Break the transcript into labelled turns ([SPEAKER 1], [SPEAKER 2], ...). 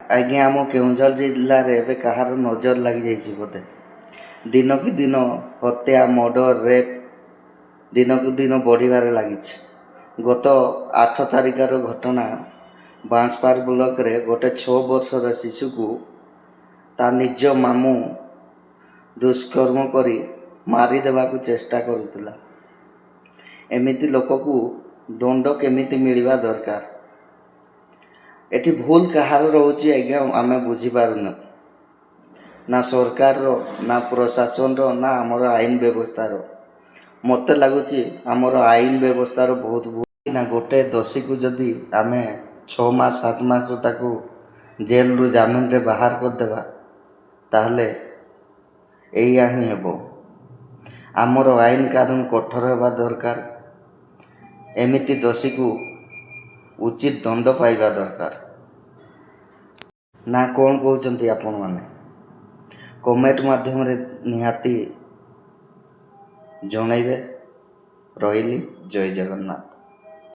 [SPEAKER 1] ଆଜ୍ଞା ଆମ କେଉଁଝର ଜିଲ୍ଲାରେ ଏବେ କାହାର ନଜର ଲାଗିଯାଇଛି ବୋଧେ। ଦିନକୁ ଦିନ ହତ୍ୟା, ମର୍ଡର, ରେପ୍ ଦିନକୁ ଦିନ ବଢ଼ିବାରେ ଲାଗିଛି। ଗତ 8 ତାରିଖର ଘଟଣା, ବାଂଶପାର ବ୍ଲକରେ ଗୋଟେ 6 ବର୍ଷର ଶିଶୁକୁ ତା ନିଜ ମାମୁଁ ଦୁଷ୍କର୍ମ କରି ମାରିଦେବାକୁ ଚେଷ୍ଟା କରୁଥିଲା। ଏମିତି ଲୋକକୁ ଦଣ୍ଡ କେମିତି ମିଳିବା ଦରକାର। ଏଠି ଭୁଲ କାହାର ରହୁଛି ଆଜ୍ଞା ଆମେ ବୁଝିପାରୁନୁ। ନା ସରକାରର, ନା ପ୍ରଶାସନର, ନା ଆମର ଆଇନ ବ୍ୟବସ୍ଥାର। ମୋତେ ଲାଗୁଛି ଆମର ଆଇନ ବ୍ୟବସ୍ଥାର ବହୁତ ଭୁଲ। ନା ଗୋଟେ ଦୋଷୀକୁ ଯଦି ଆମେ 6 ମାସ 7 ମାସ ତାକୁ ଜେଲରୁ ଜାମିନରେ ବାହାର କରିଦେବା, ତାହେଲେ ଏଇଆ ହିଁ ହେବ। ଆମର ଆଇନ କାନୁନ କଠୋର ହେବା ଦରକାର। ଏମିତି ଦୋଷୀକୁ ଉଚିତ ଦଣ୍ଡ ପାଇବା ଦରକାର। ନା କ'ଣ କହୁଛନ୍ତି ଆପଣମାନେ? କମେଣ୍ଟ ମାଧ୍ୟମରେ ନିହାତି ଜଣାଇବେ। ରହିଲି, ଜୟ ଜଗନ୍ନାଥ।